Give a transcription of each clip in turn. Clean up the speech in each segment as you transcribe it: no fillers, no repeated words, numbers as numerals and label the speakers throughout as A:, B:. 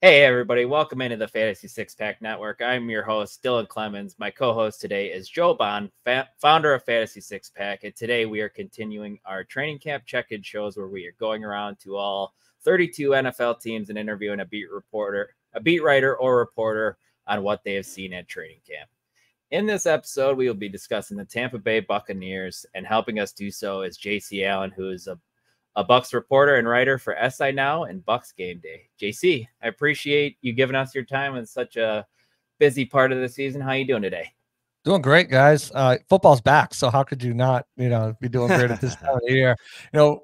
A: Hey, everybody. Welcome into the Fantasy Six Pack Network. I'm your host, Dylan Clemons. My co-host today is Joe Bond, founder of Fantasy Six Pack. And today we are continuing our training camp check-in shows where we are going around to all 32 NFL teams and interviewing a beat writer or reporter on what they have seen at training camp. In this episode, we will be discussing the Tampa Bay Buccaneers, and helping us do so is JC Allen, who is a Bucs reporter and writer for SI Now and BucsGameday. JC, I appreciate you giving us your time in such a busy part of the season. How are you doing today?
B: Doing great, guys. Football's back, so how could you not, be doing great at this time of the year?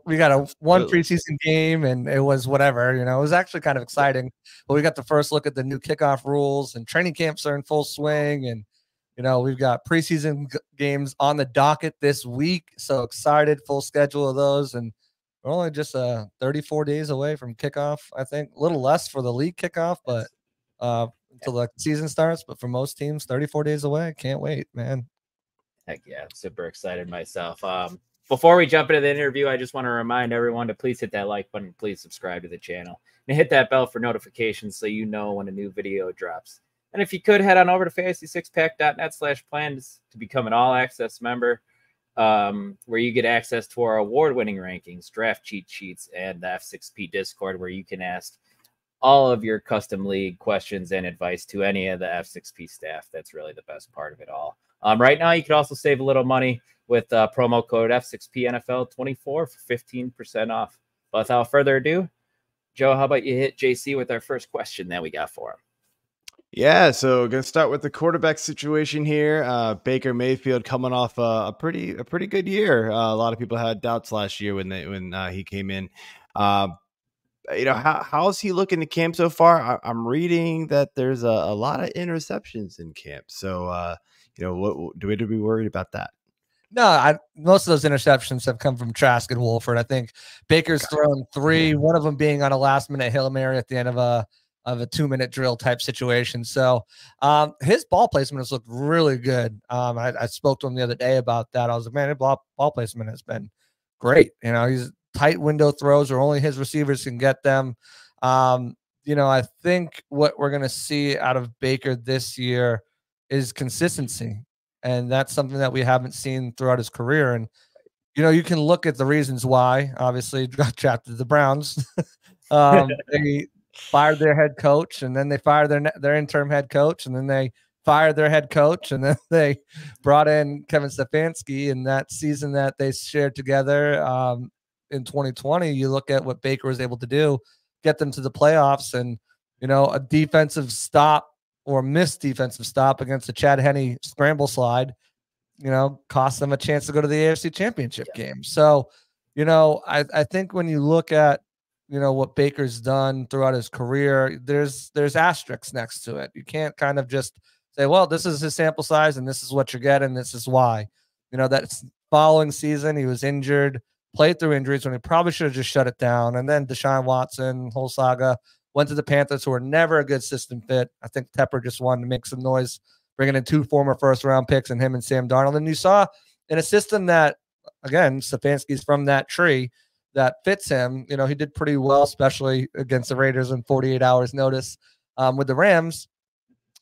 B: We got one preseason game, and it was whatever. It was actually kind of exciting. But we got the first look at the new kickoff rules, and training camps are in full swing, and we've got preseason games on the docket this week. So excited, full schedule of those, and we're only just 34 days away from kickoff. I think a little less for the league kickoff, but until the season starts. But for most teams, 34 days away. Can't wait, man.
A: Heck yeah, I'm super excited myself. Before we jump into the interview, I just want to remind everyone to please hit that like button, please subscribe to the channel, and hit that bell for notifications so you know when a new video drops. And if you could, head on over to fantasy6pack.net/plans to become an all-access member, where you get access to our award-winning rankings, draft cheat sheets, and the F6P Discord, where you can ask all of your custom league questions and advice to any of the F6P staff. That's really the best part of it all. Right now, you can also save a little money with promo code F6PNFL24 for 15% off. But without further ado, Joe, how about you hit JC with our first question that we got for him?
C: Yeah, so going to start with the quarterback situation here. Baker Mayfield coming off a pretty good year. A lot of people had doubts last year when he came in. How's he looking in camp so far? I'm reading that there's a lot of interceptions in camp. So, what do we be worried about that?
B: No, most of those interceptions have come from Trask and Wolford. I think Baker's thrown 3, one of them being on a last-minute Hail Mary at the end of a 2-minute drill type situation. So his ball placement has looked really good. I spoke to him the other day about that. I was like, man, his ball placement has been great. He's tight window throws or only his receivers can get them. I think what we're going to see out of Baker this year is consistency. And that's something that we haven't seen throughout his career. And, you can look at the reasons why. Obviously, got drafted the Browns. They fired their head coach, and then they fired their interim head coach, and then they fired their head coach, and then they brought in Kevin Stefanski. And that season that they shared together in 2020, you look at what Baker was able to do, get them to the playoffs, and a defensive stop or missed defensive stop against the Chad Henne scramble slide, cost them a chance to go to the AFC Championship game. So, I think when you look at what Baker's done throughout his career, there's asterisks next to it. You can't kind of just say, well, this is his sample size and this is what you're getting. This is why. That following season, he was injured, played through injuries when he probably should have just shut it down. And then Deshaun Watson, whole saga, went to the Panthers, who were never a good system fit. I think Tepper just wanted to make some noise, bringing in 2 former first-round picks and him and Sam Darnold. And you saw in a system that, again, Stefanski's from that tree, that fits him. He did pretty well, especially against the Raiders in 48 hours notice. With the Rams,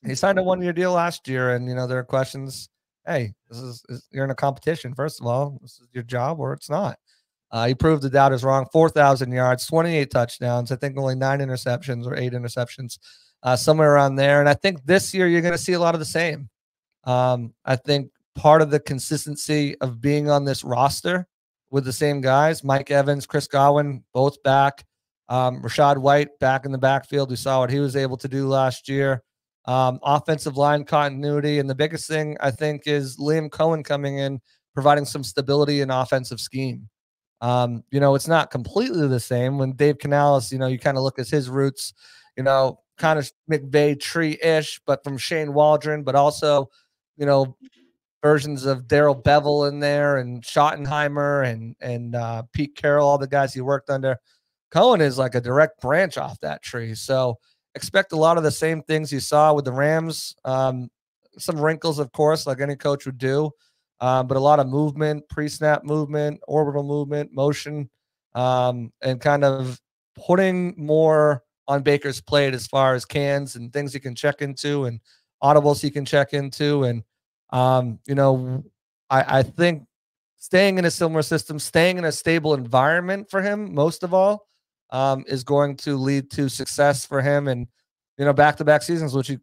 B: he signed a 1-year deal last year, and there are questions. Hey, you're in a competition. First of all, this is your job, or it's not. He proved the doubters wrong. 4,000 yards, 28 touchdowns. I think only 9 interceptions or 8 interceptions, somewhere around there. And I think this year you're going to see a lot of the same. I think part of the consistency of being on this roster with the same guys, Mike Evans, Chris Godwin, both back. Rashad White back in the backfield. We saw what he was able to do last year. Offensive line continuity. And the biggest thing, I think, is Liam Cohen coming in, providing some stability in offensive scheme. It's not completely the same. When Dave Canales, you kind of look at his roots, kind of McVay tree-ish, but from Shane Waldron, but also, versions of Darrell Bevel in there, and Schottenheimer and Pete Carroll, all the guys he worked under. Cohen is like a direct branch off that tree. So expect a lot of the same things you saw with the Rams. Some wrinkles, of course, like any coach would do, but a lot of movement, pre-snap movement, orbital movement, motion, and kind of putting more on Baker's plate as far as cans and things he can check into and audibles he can check into. And, you know, I think staying in a similar system, staying in a stable environment for him, most of all, is going to lead to success for him and, you know, back-to-back seasons, which he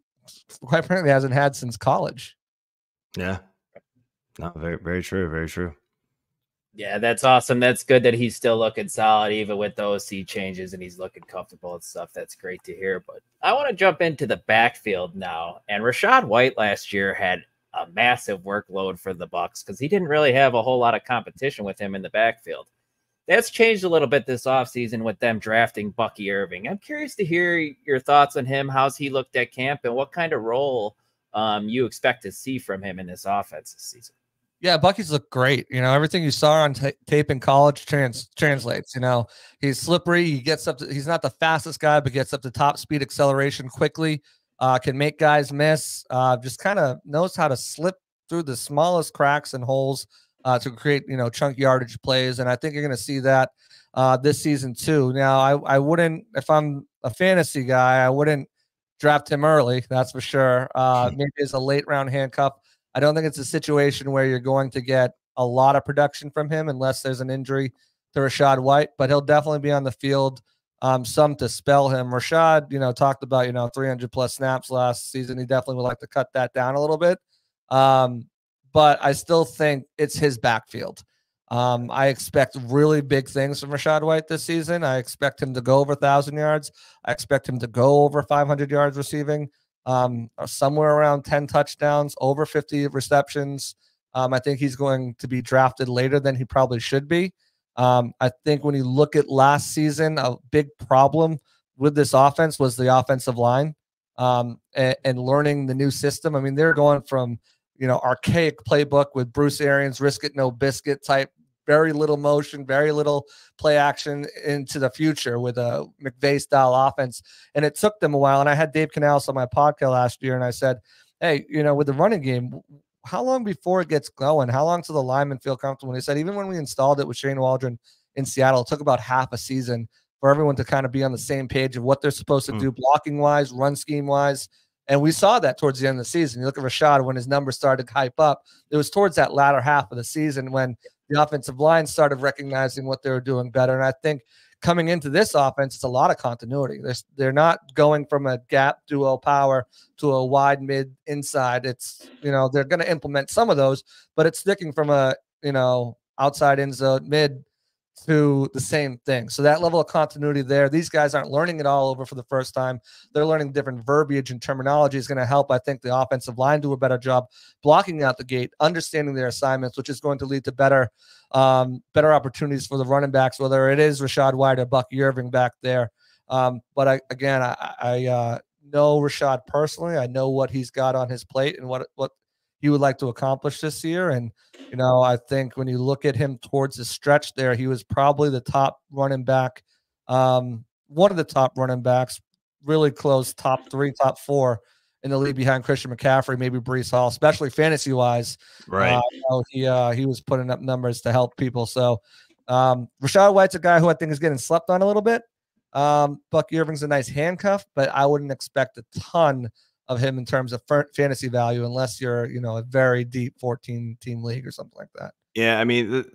B: quite frankly hasn't had since college.
C: Yeah. No, very, very true. Very true.
A: Yeah, that's awesome. That's good that he's still looking solid, even with the OC changes, and he's looking comfortable and stuff. That's great to hear. But I want to jump into the backfield now. And Rachaad White last year had a massive workload for the Bucs because he didn't really have a whole lot of competition with him in the backfield. That's changed a little bit this offseason with them drafting Bucky Irving. I'm curious to hear your thoughts on him. How's he looked at camp, and what kind of role you expect to see from him in this offense this season?
B: Yeah, Bucky's looked great. You know, everything you saw on tape in college translates. You know, he's slippery. He gets up to, he's not the fastest guy, but gets up to top speed acceleration quickly, can make guys miss, just kind of knows how to slip through the smallest cracks and holes to create, you know, chunk yardage plays. And I think you're going to see that this season too. Now, I wouldn't, if I'm a fantasy guy, I wouldn't draft him early. That's for sure. Maybe as a late round handcuff. I don't think it's a situation where you're going to get a lot of production from him unless there's an injury to Rachaad White, but he'll definitely be on the field, some to spell him. Rachaad, you know, talked about, you know, 300 plus snaps last season. He definitely would like to cut that down a little bit. But I still think it's his backfield. I expect really big things from Rachaad White this season. I expect him to go over 1,000 yards. I expect him to go over 500 yards receiving. Somewhere around 10 touchdowns, over 50 receptions. I think he's going to be drafted later than he probably should be. I think when you look at last season, a big problem with this offense was the offensive line and learning the new system. I mean, they're going from, you know, archaic playbook with Bruce Arians, risk it, no biscuit type, very little motion, very little play action into the future with a McVay style offense. And it took them a while. And I had Dave Canales on my podcast last year. And I said, hey, you know, with the running game, how long before it gets going? How long till the linemen feel comfortable? And he said, even when we installed it with Shane Waldron in Seattle, it took about half a season for everyone to kind of be on the same page of what they're supposed to do blocking wise, run scheme wise. And we saw that towards the end of the season. You look at Rachaad when his numbers started to hype up. It was towards that latter half of the season when the offensive line started recognizing what they were doing better. And I think coming into this offense, it's a lot of continuity. They're not going from a gap duo power to a wide mid inside. It's, you know, they're going to implement some of those, but it's sticking from a, you know, outside in zone mid to the same thing. So that level of continuity there, these guys aren't learning it all over for the first time. They're learning different verbiage and terminology is going to help, I think, the offensive line do a better job blocking out the gate, understanding their assignments, which is going to lead to better opportunities for the running backs, whether it is Rachaad White or Bucky Irving back there. But I know Rachaad personally. I know what he's got on his plate and what he would like to accomplish this year. And, you know, I think when you look at him towards the stretch there, he was probably the top running back, one of the top running backs, really close, top 3, top 4 in the league behind Christian McCaffrey, maybe Breece Hall, especially fantasy-wise.
C: Right.
B: He was putting up numbers to help people. So Rachaad White's a guy who I think is getting slept on a little bit. Bucky Irving's a nice handcuff, but I wouldn't expect a ton of him in terms of fantasy value unless you're, you know, a very deep 14-team league or something like that.
C: Yeah, I mean,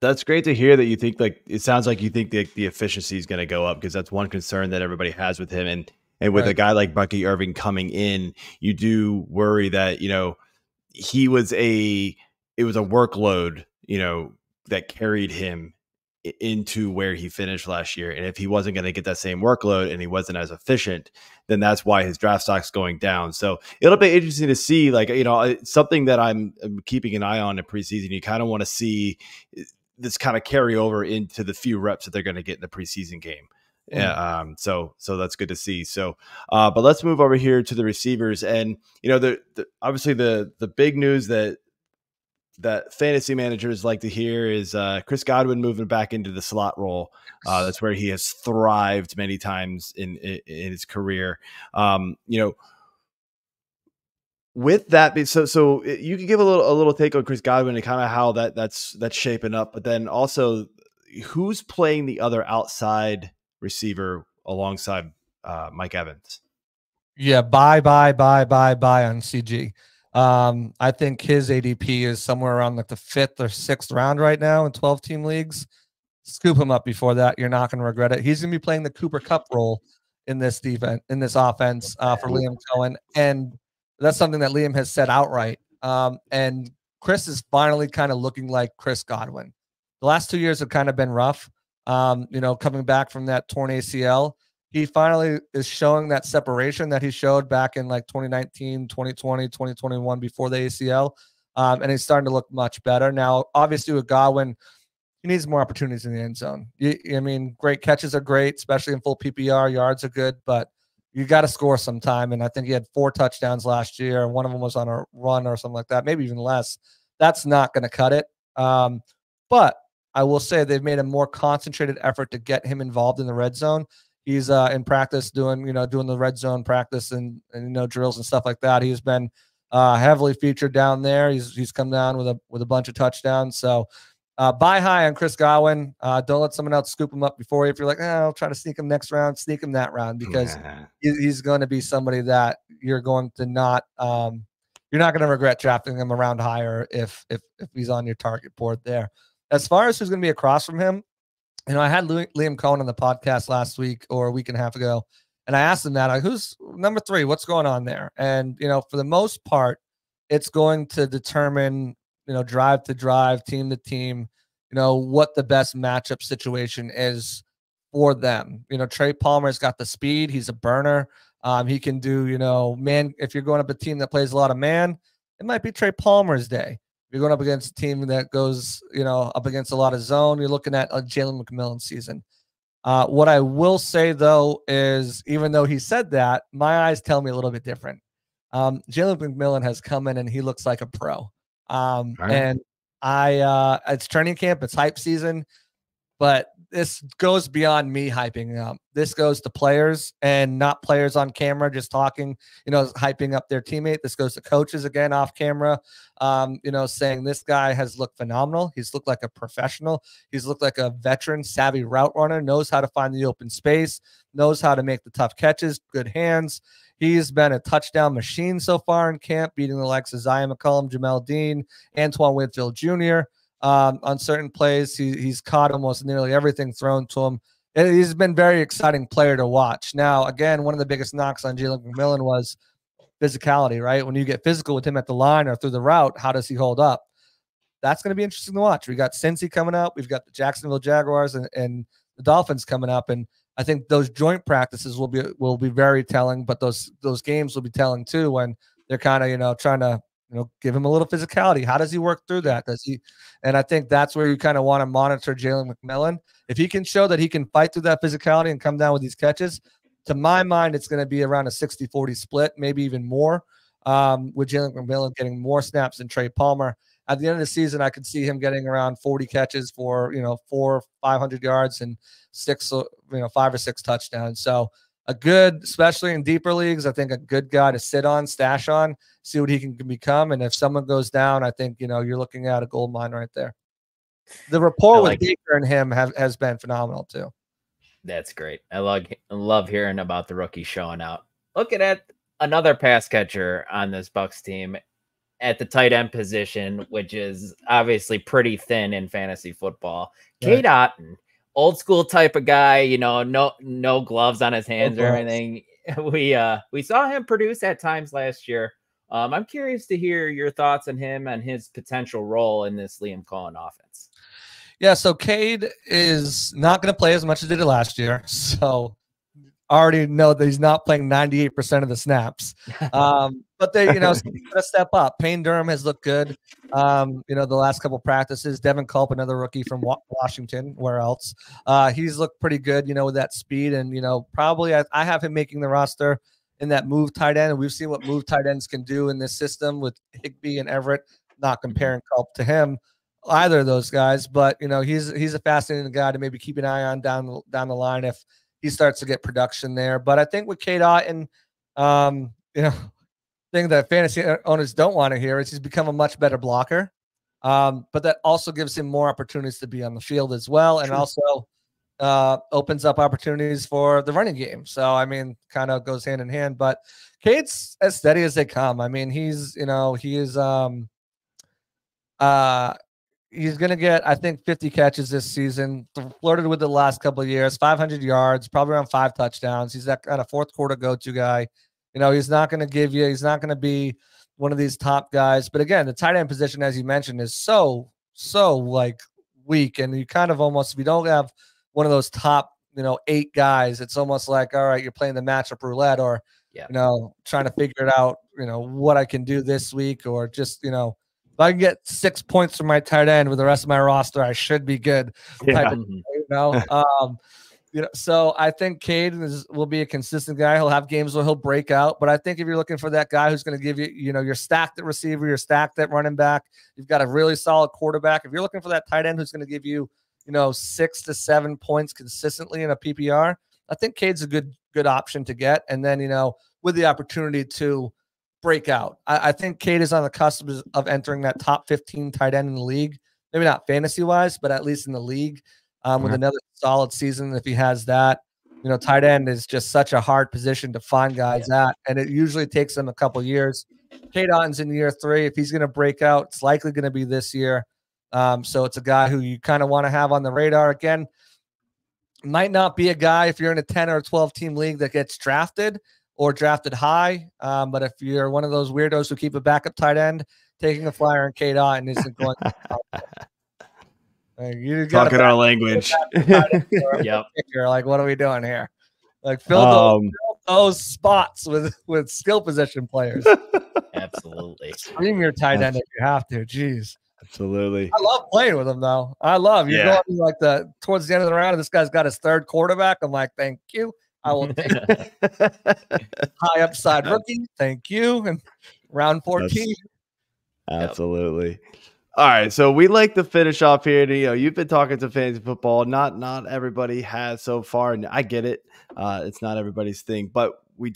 C: that's great to hear that you think, like, it sounds like you think the efficiency is going to go up, because that's one concern that everybody has with him. And with a guy like Bucky Irving coming in, you do worry that, you know, it was a workload, you know, that carried him into where he finished last year. And if he wasn't going to get that same workload and he wasn't as efficient, then that's why his draft stock's going down. So it'll be interesting to see, like, you know, something that I'm keeping an eye on in preseason. You kind of want to see this kind of carry over into the few reps that they're going to get in the preseason game. Yeah. So that's good to see. So, but let's move over here to the receivers. And, you know, obviously the big news that fantasy managers like to hear is Chris Godwin moving back into the slot role. That's where he has thrived many times in his career. You know, with that, so you can give a little take on Chris Godwin and kind of how that's shaping up, but then also who's playing the other outside receiver alongside Mike Evans.
B: Yeah, buy on CG. I think his ADP is somewhere around like the 5th or 6th round right now in 12-team leagues. Scoop him up before that. You're not going to regret it. He's going to be playing the Cooper Kupp role in this offense for Liam Cohen. And that's something that Liam has said outright. And Chris is finally kind of looking like Chris Godwin. The last 2 years have kind of been rough. Coming back from that torn ACL, he finally is showing that separation that he showed back in like 2019, 2020, 2021 before the ACL. And he's starting to look much better. Now, obviously with Godwin, he needs more opportunities in the end zone. I mean, great catches are great, especially in full PPR. Yards are good, but you got to score sometime. And I think he had 4 touchdowns last year, and one of them was on a run or something like that, maybe even less. That's not going to cut it. But I will say they've made a more concentrated effort to get him involved in the red zone. He's in practice doing the red zone practice and drills and stuff like that. He's been heavily featured down there. He's come down with a bunch of touchdowns. So buy high on Chris Godwin. Don't let someone else scoop him up before you. If you're like, I'll try to sneak him next round, sneak him that round, because he's going to be somebody that you're going to not you're not going to regret drafting him around higher if he's on your target board there. As far as who's going to be across from him, I had Liam Cohen on the podcast last week or a week and a half ago, and I asked him that, like, who's number 3? What's going on there? And, for the most part, it's going to determine, drive to drive, team to team, what the best matchup situation is for them. Trey Palmer's got the speed. He's a burner. He can do, man, if you're going up a team that plays a lot of man, it might be Trey Palmer's day. If you're going up against a team that goes, up against a lot of zone, you're looking at a Jalen McMillan season. What I will say, though, is even though he said that, my eyes tell me a little bit different. Jalen McMillan has come in and he looks like a pro. And it's training camp, it's hype season, but this goes beyond me hyping up. This goes to players and not players on camera, just talking, hyping up their teammate. This goes to coaches again off camera, saying this guy has looked phenomenal. He's looked like a professional. He's looked like a veteran, savvy route runner, knows how to find the open space, knows how to make the tough catches, good hands. He's been a touchdown machine so far in camp, beating the likes of Zion McCollum, Jamel Dean, Antoine Winfield Jr. On certain plays. He's caught almost nearly everything thrown to him. He's been a very exciting player to watch. Now, again, one of the biggest knocks on Jalen McMillan was physicality, right? When you get physical with him at the line or through the route, how does he hold up? That's going to be interesting to watch. We got Cincy coming up. We've got the Jacksonville Jaguars and the Dolphins coming up. And I think those joint practices will be very telling, but those games will be telling too when they're kind of, trying to, give him a little physicality. How does he work through that? And I think that's where you kind of want to monitor Jalen McMillan. If he can show that he can fight through that physicality and come down with these catches, to my mind, it's going to be around a 60-40 split, maybe even more, with Jalen McMillan getting more snaps than Trey Palmer. At the end of the season, I could see him getting around 40 catches for, 400-500 yards and 5 or 6 touchdowns. So a good, especially in deeper leagues, I think a good guy to sit on, stash on, see what he can become. And if someone goes down, I think, you're looking at a gold mine right there. The rapport with Baker and him has been phenomenal too.
A: That's great. I love hearing about the rookie showing out. Looking at another pass catcher on this Bucs team at the tight end position, which is obviously pretty thin in fantasy football. Cade Otton, old school type of guy, no gloves on his hands or anything. We saw him produce at times last year. I'm curious to hear your thoughts on him and his potential role in this Liam Cohen offense.
B: Yeah, so Cade is not going to play as much as he did last year. So I already know that he's not playing 98% of the snaps. But they, going to step up. Payne Durham has looked good. The last couple practices. Devin Culp, another rookie from Washington. Where else? He's looked pretty good, with that speed. And, probably I have him making the roster in that move tight end. And we've seen what move tight ends can do in this system with Higbee and Everett. Not comparing Culp to him, either of those guys. But, he's a fascinating guy to maybe keep an eye on down the line if he starts to get production there. But I think with Cade Otton, thing that fantasy owners don't want to hear is he's become a much better blocker. But that also gives him more opportunities to be on the field as well. And also opens up opportunities for the running game. So, I mean, kind of goes hand in hand, but Cade's as steady as they come. I mean, he's going to get, I think, 50 catches this season, flirted with the last couple of years, 500 yards, probably around 5 touchdowns. He's that kind of fourth quarter go-to guy. He's not going to be one of these top guys. But again, the tight end position, as you mentioned, is so like weak. And you kind of almost, if you don't have one of those top, 8 guys, it's almost like, all right, you're playing the matchup roulette or, trying to figure it out, what I can do this week, or just, if I can get 6 points from my tight end with the rest of my roster, I should be good.
C: Yeah.
B: So I think Cade will be a consistent guy. He'll have games where he'll break out, but I think if you're looking for that guy who's going to give you, you're stacked at receiver, you're stacked at running back, you've got a really solid quarterback. If you're looking for that tight end who's going to give you, 6 to 7 points consistently in a PPR, I think Cade's a good option to get. And then, with the opportunity to break out, I think Cade is on the cusp of entering that top 15 tight end in the league. Maybe not fantasy wise, but at least in the league. With another solid season, if he has that, tight end is just such a hard position to find guys at, and it usually takes them a couple years. Cade Otton's in year 3. If he's going to break out, it's likely going to be this year. So it's a guy who you kind of want to have on the radar. Again, might not be a guy if you're in a 10 or 12 team league that gets drafted or drafted high. But if you're one of those weirdos who keep a backup tight end, taking a flyer on Cade Otton isn't going to you
C: talking our language.
B: Yep. You're like, what are we doing here? Like, fill those spots with skill position players.
A: Absolutely.
B: Stream your tight end if you have to. Jeez.
C: Absolutely.
B: I love playing with him though. I love you're going like towards the end of the round. This guy's got his 3rd quarterback. I'm like, thank you. I will take high upside rookie. Thank you. And round 14.
C: Absolutely. All right, so we like to finish off here. You've been talking to fantasy football. Not everybody has so far, and I get it. It's not everybody's thing, but we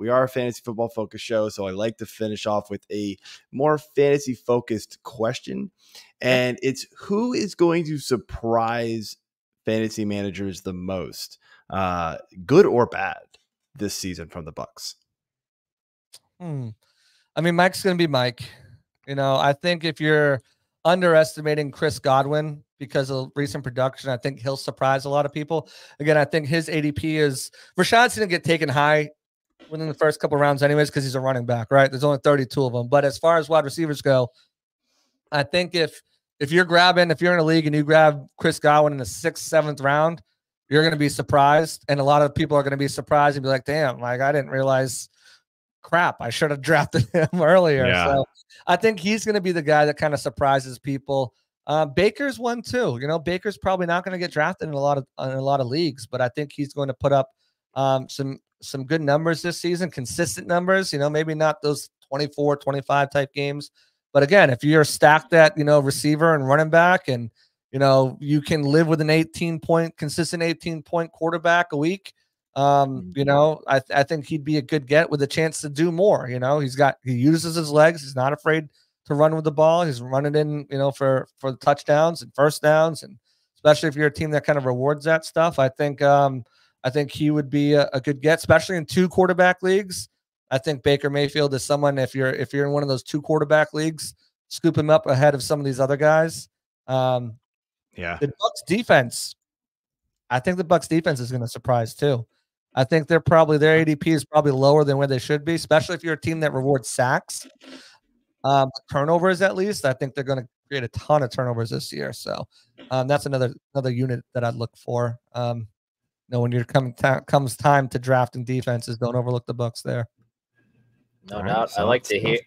C: are a fantasy football focused show, so I like to finish off with a more fantasy focused question, and it's who is going to surprise fantasy managers the most, good or bad, this season from the Bucs?
B: I mean, Mike's going to be Mike. I think if you're underestimating Chris Godwin because of recent production, I think he'll surprise a lot of people. Again, I think his ADP is Rashad's going to get taken high within the first couple of rounds anyways because he's a running back, right? There's only 32 of them. But as far as wide receivers go, I think if you're in a league and you grab Chris Godwin in the 6th, 7th round, you're going to be surprised. And a lot of people are going to be surprised and be like, damn, like I didn't realize I should have drafted him earlier.
C: Yeah.
B: So I think he's going to be the guy that kind of surprises people. Baker's one too. Baker's probably not going to get drafted in a lot of leagues, but I think he's going to put up some good numbers this season, consistent numbers. Maybe not those 24, 25 type games, but again, if you're stacked at receiver and running back, and you can live with an consistent 18-point quarterback a week. I think he'd be a good get with a chance to do more. He uses his legs. He's not afraid to run with the ball. He's running in, for the touchdowns and first downs, and especially if you're a team that kind of rewards that stuff. I think he would be a good get, especially in 2 quarterback leagues. I think Baker Mayfield is someone, if you're in one of those 2 quarterback leagues, scoop him up ahead of some of these other guys. The Bucs defense, I think the Bucs defense is going to surprise too. I think their ADP is probably lower than where they should be, especially if you're a team that rewards sacks, turnovers at least. I think they're going to create a ton of turnovers this year. So that's another unit that I'd look for. When you're comes time to draft in defenses, don't overlook the Bucs there.
A: No doubt. I like to hear.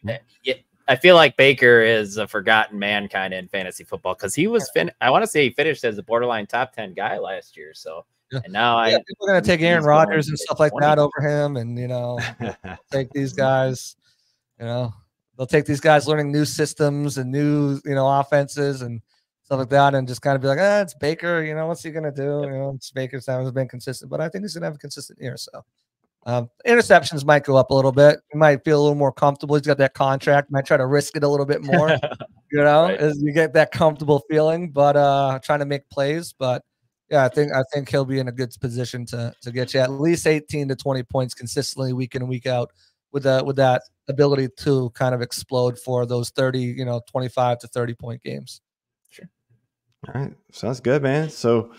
A: I feel like Baker is a forgotten man kind of in fantasy football because he was I want to say he finished as a borderline top 10 guy last year. So. And now
B: people are going to take Aaron Rodgers and stuff like that over him, and take these guys. They'll take these guys learning new systems and new offenses and stuff like that, and just kind of be like, it's Baker. What's he going to do? It's Baker's time has been consistent, but I think he's going to have a consistent year. So interceptions might go up a little bit. He might feel a little more comfortable. He's got that contract. Might try to risk it a little bit more. Right. As you get that comfortable feeling, but trying to make plays, but. Yeah, I think he'll be in a good position to get you at least 18 to 20 points consistently week in and week out with that ability to kind of explode for those 30, 25 to 30 point games.
A: Sure.
C: All right. Sounds good, man. So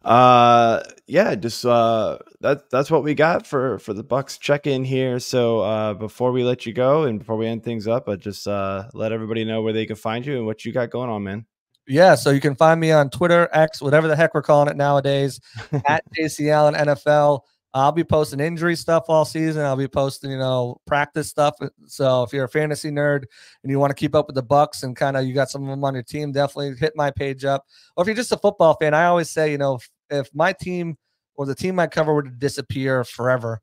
C: yeah, just that's what we got for the Bucs check-in here. So before we let you go and before we end things up, I just let everybody know where they can find you and what you got going on, man.
B: Yeah, so you can find me on Twitter, X, whatever the heck we're calling it nowadays, at JC Allen NFL. I'll be posting injury stuff all season. I'll be posting, practice stuff. So if you're a fantasy nerd and you want to keep up with the Bucs and kind of you got some of them on your team, definitely hit my page up. Or if you're just a football fan, I always say, if my team or the team I cover were to disappear forever,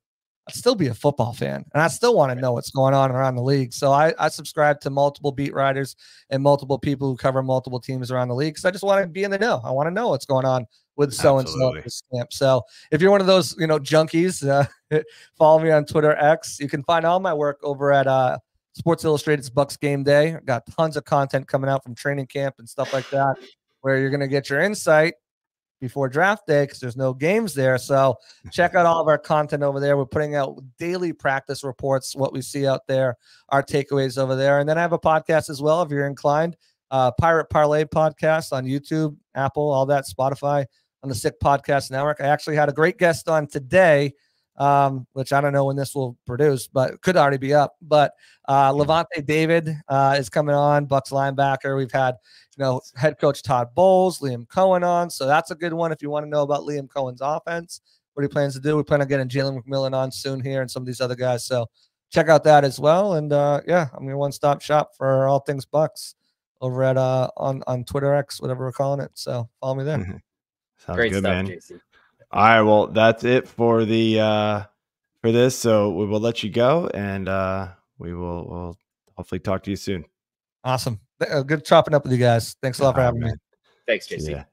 B: I'd still be a football fan, and I still want to know what's going on around the league. So I subscribe to multiple beat writers and multiple people who cover multiple teams around the league because I just want to be in the know. I want to know what's going on with so-and-so at this camp. So if you're one of those, junkies, follow me on Twitter, X. You can find all my work over at Sports Illustrated's BucsGameday. I've got tons of content coming out from training camp and stuff like that where you're going to get your insight before draft day because there's no games there. So check out all of our content over there. We're putting out daily practice reports, what we see out there, our takeaways over there. And then I have a podcast as well, if you're inclined, Pirate Parlay podcast on YouTube, Apple, all that, Spotify, on the Sick Podcast Network. I actually had a great guest on today, which I don't know when this will produce, but it could already be up. But Levante David is coming on, Bucs linebacker. We've had head coach Todd Bowles, Liam Cohen on. So that's a good one if you want to know about Liam Cohen's offense, what he plans to do. We plan on getting Jalen McMillan on soon here and some of these other guys. So check out that as well. And yeah, I'm your one-stop shop for all things Bucs over at on Twitter X, whatever we're calling it. So follow me there.
C: Sounds
A: Great
C: good,
A: stuff,
C: man.
A: JC.
C: All right, well, that's it for the for this. So we will let you go, and we'll hopefully talk to you soon.
B: Awesome. Good chopping up with you guys. Thanks a lot for having me.
A: Thanks, JC.
C: Yeah.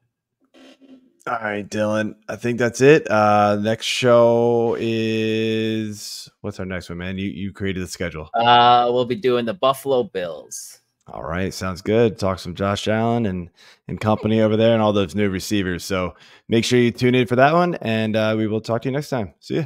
C: All right, Dylan. I think that's it. Next show is what's our next one, man? You created the schedule.
A: We'll be doing the Buffalo Bills.
C: All right, sounds good. Talk some Josh Allen and company over there and all those new receivers. So make sure you tune in for that one, and we will talk to you next time. See ya.